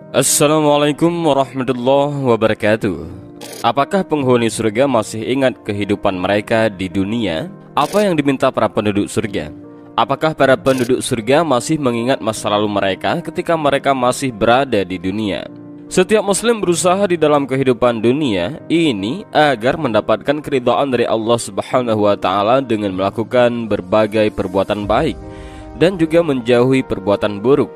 Assalamualaikum warahmatullahi wabarakatuh. Apakah penghuni surga masih ingat kehidupan mereka di dunia? Apa yang diminta para penduduk surga? Apakah para penduduk surga masih mengingat masa lalu mereka ketika mereka masih berada di dunia? Setiap muslim berusaha di dalam kehidupan dunia ini agar mendapatkan keridhaan dari Allah Subhanahu wa taala dengan melakukan berbagai perbuatan baik dan juga menjauhi perbuatan buruk.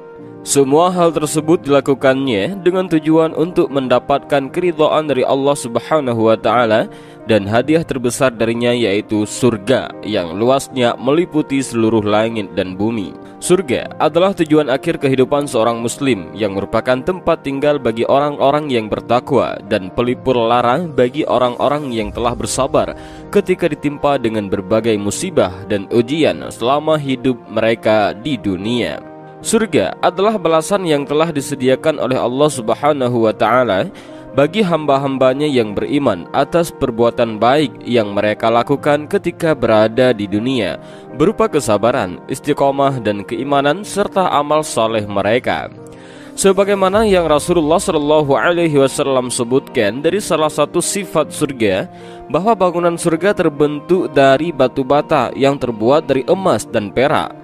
Semua hal tersebut dilakukannya dengan tujuan untuk mendapatkan keridhaan dari Allah Subhanahu wa taala dan hadiah terbesar darinya yaitu surga yang luasnya meliputi seluruh langit dan bumi. Surga adalah tujuan akhir kehidupan seorang muslim yang merupakan tempat tinggal bagi orang-orang yang bertakwa dan pelipur lara bagi orang-orang yang telah bersabar ketika ditimpa dengan berbagai musibah dan ujian selama hidup mereka di dunia. Surga adalah balasan yang telah disediakan oleh Allah Subhanahu wa taala bagi hamba-hambanya yang beriman atas perbuatan baik yang mereka lakukan ketika berada di dunia, berupa kesabaran, istiqomah dan keimanan serta amal saleh mereka. Sebagaimana yang Rasulullah Shallallahu Alaihi Wasallam sebutkan dari salah satu sifat surga, bahwa bangunan surga terbentuk dari batu bata yang terbuat dari emas dan perak.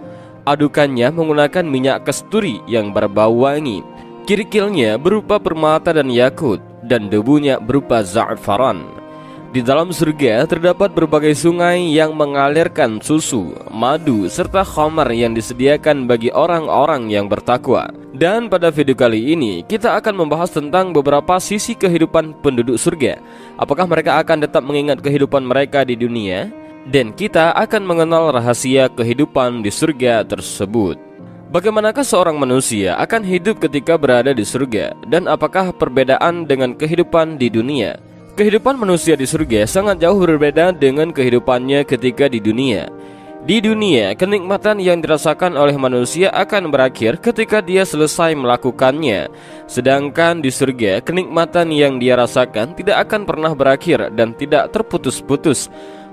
Adukannya menggunakan minyak kasturi yang berbau wangi. Kerikilnya berupa permata dan yakut, dan debunya berupa za'faran. Di dalam surga terdapat berbagai sungai yang mengalirkan susu, madu, serta khamar yang disediakan bagi orang-orang yang bertakwa. Dan pada video kali ini kita akan membahas tentang beberapa sisi kehidupan penduduk surga. Apakah mereka akan tetap mengingat kehidupan mereka di dunia? Dan kita akan mengenal rahasia kehidupan di surga tersebut. Bagaimanakah seorang manusia akan hidup ketika berada di surga? Dan apakah perbedaan dengan kehidupan di dunia? Kehidupan manusia di surga sangat jauh berbeda dengan kehidupannya ketika di dunia. Di dunia, kenikmatan yang dirasakan oleh manusia akan berakhir ketika dia selesai melakukannya. Sedangkan di surga, kenikmatan yang dia rasakan tidak akan pernah berakhir dan tidak terputus-putus.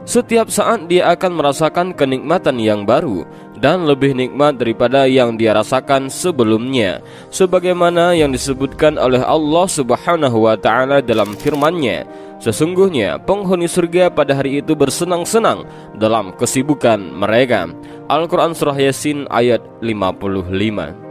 Setiap saat dia akan merasakan kenikmatan yang baru dan lebih nikmat daripada yang dia rasakan sebelumnya, sebagaimana yang disebutkan oleh Allah Subhanahu wa taala dalam firman-Nya, sesungguhnya penghuni surga pada hari itu bersenang-senang dalam kesibukan mereka. Al-Quran Surah Yasin ayat 55.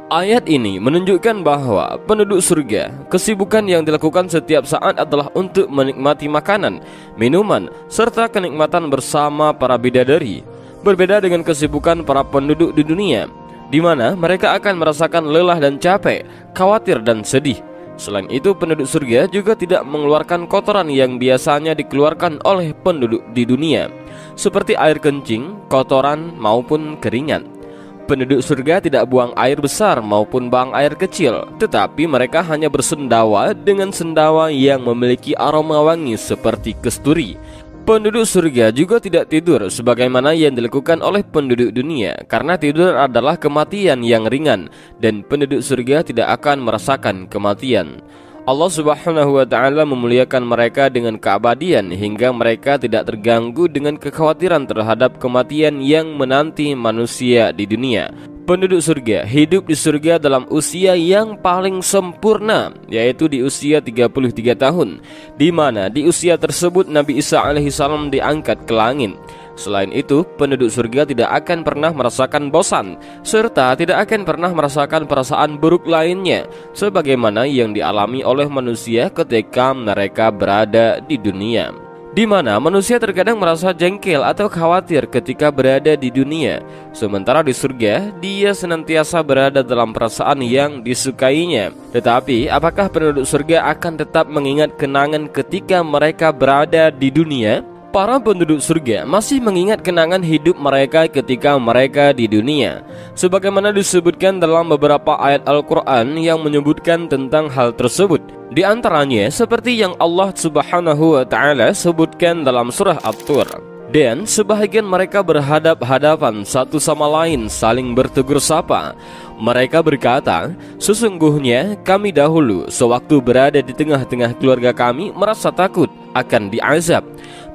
Ayat ini menunjukkan bahwa penduduk surga, kesibukan yang dilakukan setiap saat adalah untuk menikmati makanan, minuman, serta kenikmatan bersama para bidadari. Berbeda dengan kesibukan para penduduk di dunia, di mana mereka akan merasakan lelah dan capek, khawatir dan sedih. Selain itu, penduduk surga juga tidak mengeluarkan kotoran yang biasanya dikeluarkan oleh penduduk di dunia, seperti air kencing, kotoran, maupun keringat. Penduduk surga tidak buang air besar maupun buang air kecil, tetapi mereka hanya bersendawa dengan sendawa yang memiliki aroma wangi seperti kasturi. Penduduk surga juga tidak tidur sebagaimana yang dilakukan oleh penduduk dunia, karena tidur adalah kematian yang ringan dan penduduk surga tidak akan merasakan kematian. Allah Subhanahu wa taala memuliakan mereka dengan keabadian hingga mereka tidak terganggu dengan kekhawatiran terhadap kematian yang menanti manusia di dunia. Penduduk surga hidup di surga dalam usia yang paling sempurna, yaitu di usia 33 tahun, di mana di usia tersebut Nabi Isa alaihissalam diangkat ke langit. Selain itu, penduduk surga tidak akan pernah merasakan bosan, serta tidak akan pernah merasakan perasaan buruk lainnya, sebagaimana yang dialami oleh manusia ketika mereka berada di dunia, di mana manusia terkadang merasa jengkel atau khawatir ketika berada di dunia. Sementara di surga, dia senantiasa berada dalam perasaan yang disukainya. Tetapi, apakah penduduk surga akan tetap mengingat kenangan ketika mereka berada di dunia? Para penduduk surga masih mengingat kenangan hidup mereka ketika mereka di dunia, sebagaimana disebutkan dalam beberapa ayat Al-Quran yang menyebutkan tentang hal tersebut. Di antaranya seperti yang Allah Subhanahu wa taala sebutkan dalam surah At-Tur. Dan sebahagian mereka berhadap-hadapan satu sama lain saling bertegur sapa. Mereka berkata, sesungguhnya kami dahulu sewaktu berada di tengah-tengah keluarga kami merasa takut akan diazab.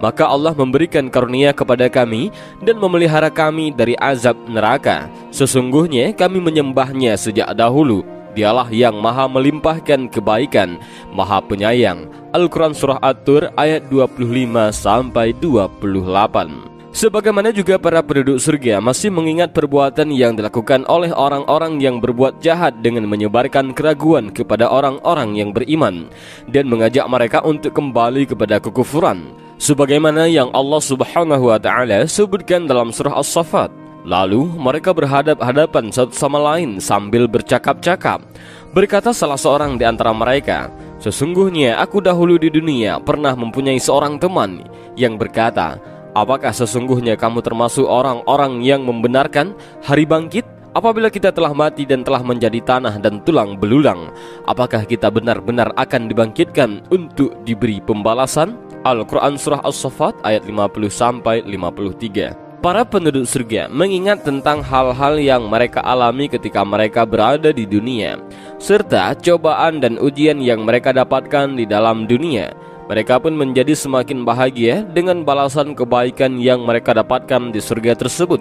Maka Allah memberikan karunia kepada kami dan memelihara kami dari azab neraka. Sesungguhnya kami menyembahnya sejak dahulu, Dialah yang maha melimpahkan kebaikan, maha penyayang. Al-Quran Surah At-Tur ayat 25-28. Sebagaimana juga para penduduk surga masih mengingat perbuatan yang dilakukan oleh orang-orang yang berbuat jahat dengan menyebarkan keraguan kepada orang-orang yang beriman dan mengajak mereka untuk kembali kepada kekufuran, sebagaimana yang Allah Subhanahu wa Ta'ala sebutkan dalam surah As-Saffat. Lalu mereka berhadap-hadapan satu sama lain sambil bercakap-cakap. Berkata salah seorang di antara mereka, "Sesungguhnya aku dahulu di dunia pernah mempunyai seorang teman yang berkata, apakah sesungguhnya kamu termasuk orang-orang yang membenarkan hari bangkit? Apabila kita telah mati dan telah menjadi tanah dan tulang belulang, apakah kita benar-benar akan dibangkitkan untuk diberi pembalasan?" Al-Quran Surah As-Saffat ayat 50-53. Para penduduk surga mengingat tentang hal-hal yang mereka alami ketika mereka berada di dunia, serta cobaan dan ujian yang mereka dapatkan di dalam dunia. Mereka pun menjadi semakin bahagia dengan balasan kebaikan yang mereka dapatkan di surga tersebut.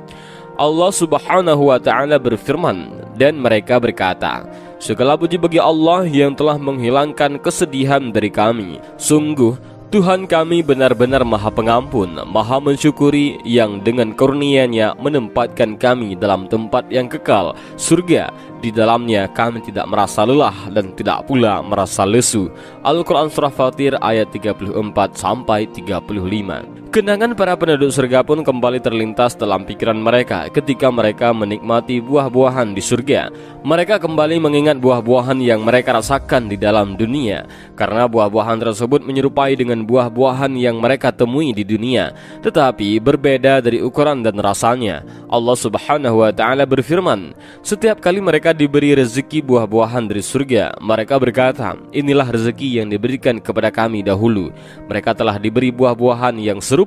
Allah Subhanahu wa Ta'ala berfirman, dan mereka berkata, "Segala puji bagi Allah yang telah menghilangkan kesedihan dari kami. Sungguh Tuhan kami benar-benar maha pengampun, maha mensyukuri, yang dengan karunia-Nya menempatkan kami dalam tempat yang kekal, surga. Di dalamnya kami tidak merasa lelah dan tidak pula merasa lesu." Al-Quran Surah Fatir ayat 34-35. Kenangan para penduduk surga pun kembali terlintas dalam pikiran mereka ketika mereka menikmati buah-buahan di surga. Mereka kembali mengingat buah-buahan yang mereka rasakan di dalam dunia, karena buah-buahan tersebut menyerupai dengan buah-buahan yang mereka temui di dunia, tetapi berbeda dari ukuran dan rasanya. Allah Subhanahu wa Ta'ala berfirman, setiap kali mereka diberi rezeki buah-buahan dari surga, mereka berkata, "Inilah rezeki yang diberikan kepada kami dahulu." Mereka telah diberi buah-buahan yang serupa,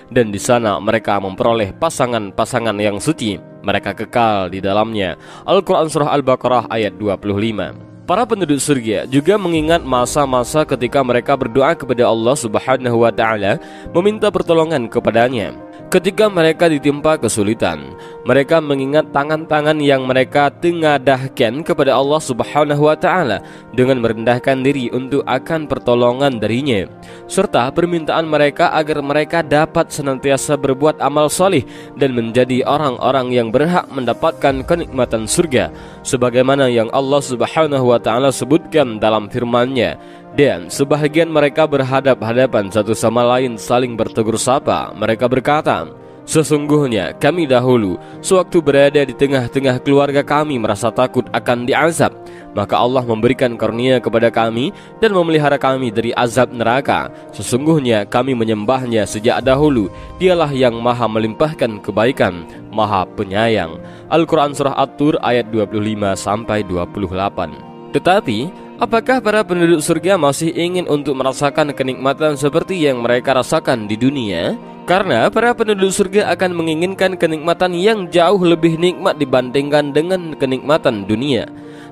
dan di sana mereka memperoleh pasangan-pasangan yang suci. Mereka kekal di dalamnya. Al-Quran Surah Al-Baqarah ayat 25. Para penduduk surga juga mengingat masa-masa ketika mereka berdoa kepada Allah Subhanahu wa Ta'ala, meminta pertolongan kepadanya. Ketika mereka ditimpa kesulitan, mereka mengingat tangan-tangan yang mereka tengadahkan kepada Allah Subhanahu wa Ta'ala dengan merendahkan diri untuk akan pertolongan darinya, serta permintaan mereka agar mereka dapat senantiasa berbuat amal soleh dan menjadi orang-orang yang berhak mendapatkan kenikmatan surga, sebagaimana yang Allah Subhanahu wa Ta'ala sebutkan dalam firman-Nya. Dan sebahagian mereka berhadap-hadapan satu sama lain saling bertegur sapa. Mereka berkata, "Sesungguhnya kami dahulu sewaktu berada di tengah-tengah keluarga kami merasa takut akan diazab. Maka Allah memberikan karunia kepada kami dan memelihara kami dari azab neraka. Sesungguhnya kami menyembahnya sejak dahulu. Dialah yang maha melimpahkan kebaikan, maha penyayang." Al-Quran Surah At-Tur ayat 25-28. Tetapi apakah para penduduk surga masih ingin untuk merasakan kenikmatan seperti yang mereka rasakan di dunia? Karena para penduduk surga akan menginginkan kenikmatan yang jauh lebih nikmat dibandingkan dengan kenikmatan dunia.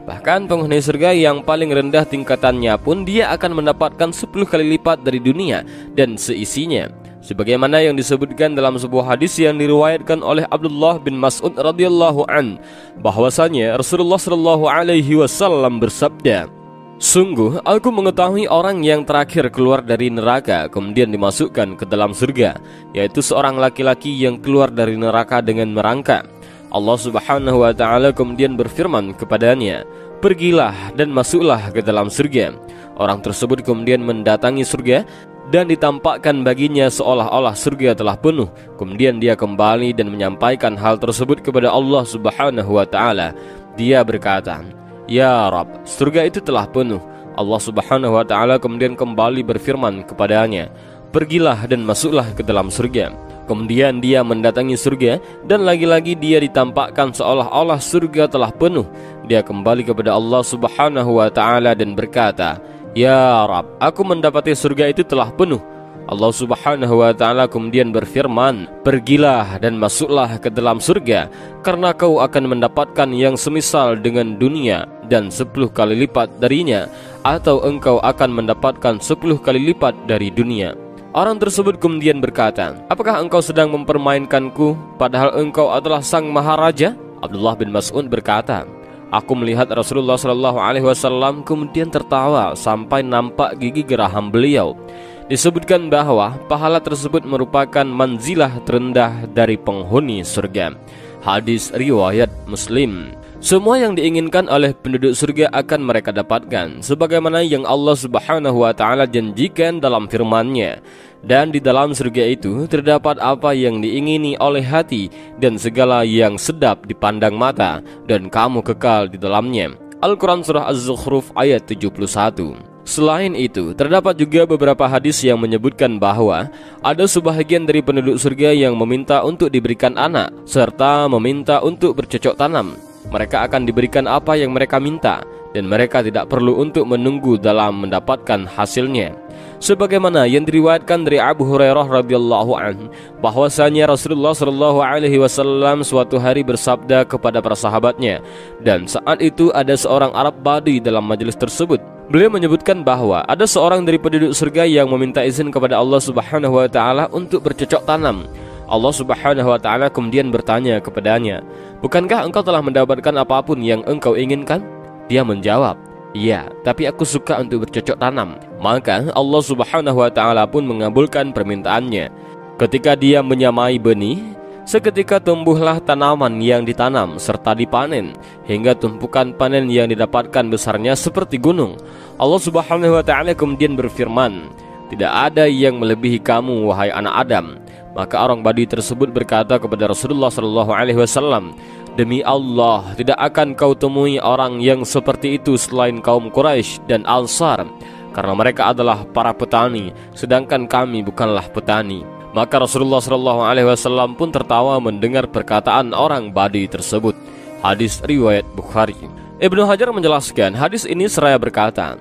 Bahkan penghuni surga yang paling rendah tingkatannya pun dia akan mendapatkan 10 kali lipat dari dunia dan seisinya. Sebagaimana yang disebutkan dalam sebuah hadis yang diriwayatkan oleh Abdullah bin Mas'ud radhiyallahu an, bahwasanya Rasulullah sallallahu alaihi wasallam bersabda, "Sungguh aku mengetahui orang yang terakhir keluar dari neraka kemudian dimasukkan ke dalam surga, yaitu seorang laki-laki yang keluar dari neraka dengan merangkak. Allah Subhanahu wa Ta'ala kemudian berfirman kepadanya, 'Pergilah dan masuklah ke dalam surga.' Orang tersebut kemudian mendatangi surga dan ditampakkan baginya seolah-olah surga telah penuh. Kemudian dia kembali dan menyampaikan hal tersebut kepada Allah Subhanahu wa Ta'ala. Dia berkata, 'Ya Rabb, surga itu telah penuh.' Allah Subhanahu wa Ta'ala kemudian kembali berfirman kepadanya, 'Pergilah dan masuklah ke dalam surga.' Kemudian dia mendatangi surga dan lagi-lagi dia ditampakkan seolah-olah surga telah penuh. Dia kembali kepada Allah Subhanahu wa Ta'ala dan berkata, 'Ya Rabb, aku mendapati surga itu telah penuh.' Allah Subhanahu wa Ta'ala kemudian berfirman, 'Pergilah dan masuklah ke dalam surga, karena kau akan mendapatkan yang semisal dengan dunia dan 10 kali lipat darinya, atau engkau akan mendapatkan 10 kali lipat dari dunia.' Orang tersebut kemudian berkata, 'Apakah engkau sedang mempermainkanku padahal engkau adalah sang maharaja?' Abdullah bin Mas'ud berkata, Aku melihat Rasulullah SAW kemudian tertawa sampai nampak gigi geraham beliau. Disebutkan bahwa pahala tersebut merupakan manzilah terendah dari penghuni surga. Hadis riwayat Muslim. Semua yang diinginkan oleh penduduk surga akan mereka dapatkan, sebagaimana yang Allah Subhanahu wa Ta'ala janjikan dalam firman-Nya. Dan di dalam surga itu terdapat apa yang diingini oleh hati dan segala yang sedap dipandang mata, dan kamu kekal di dalamnya. Al-Quran Surah Az-Zukhruf ayat 71. Selain itu, terdapat juga beberapa hadis yang menyebutkan bahwa ada sebahagian dari penduduk surga yang meminta untuk diberikan anak, serta meminta untuk bercocok tanam. Mereka akan diberikan apa yang mereka minta, dan mereka tidak perlu untuk menunggu dalam mendapatkan hasilnya. Sebagaimana yang diriwayatkan dari Abu Hurairah radhiyallahu anhu, bahwasanya Rasulullah shallallahu alaihi wasallam suatu hari bersabda kepada para sahabatnya, dan saat itu ada seorang Arab Badui dalam majelis tersebut. Beliau menyebutkan bahwa ada seorang dari penduduk surga yang meminta izin kepada Allah Subhanahu wa Ta'ala untuk bercocok tanam. Allah Subhanahu wa Ta'ala kemudian bertanya kepadanya, "Bukankah engkau telah mendapatkan apapun yang engkau inginkan?" Dia menjawab, "Iya, tapi aku suka untuk bercocok tanam." Maka Allah Subhanahu wa Ta'ala pun mengabulkan permintaannya. Ketika dia menyamai benih, seketika tumbuhlah tanaman yang ditanam serta dipanen, hingga tumpukan panen yang didapatkan besarnya seperti gunung. Allah Subhanahu wa Ta'ala kemudian berfirman, "Tidak ada yang melebihi kamu, wahai anak Adam." Maka orang Badui tersebut berkata kepada Rasulullah SAW, "Demi Allah, tidak akan kau temui orang yang seperti itu selain kaum Quraisy dan Ansar, karena mereka adalah para petani, sedangkan kami bukanlah petani." Maka Rasulullah SAW pun tertawa mendengar perkataan orang Badui tersebut. Hadis riwayat Bukhari. Ibnu Hajar menjelaskan hadis ini seraya berkata,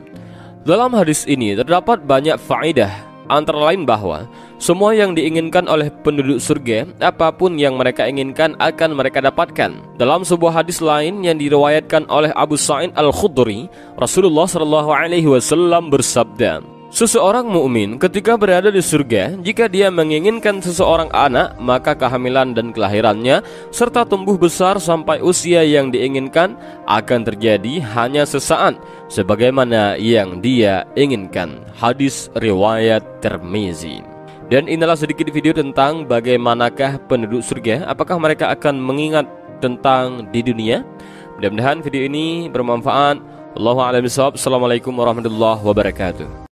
dalam hadis ini terdapat banyak faedah, antara lain bahwa semua yang diinginkan oleh penduduk surga, apapun yang mereka inginkan akan mereka dapatkan. Dalam sebuah hadis lain yang diriwayatkan oleh Abu Sa'id Al-Khudri, Rasulullah SAW bersabda, seseorang mukmin ketika berada di surga, jika dia menginginkan seseorang anak, maka kehamilan dan kelahirannya serta tumbuh besar sampai usia yang diinginkan akan terjadi hanya sesaat, sebagaimana yang dia inginkan. Hadis riwayat Tirmizi. Dan inilah sedikit video tentang bagaimanakah penduduk surga, apakah mereka akan mengingat tentang di dunia. Mudah-mudahan video ini bermanfaat. Allahu a'lam bishawab. Assalamualaikum warahmatullahi wabarakatuh.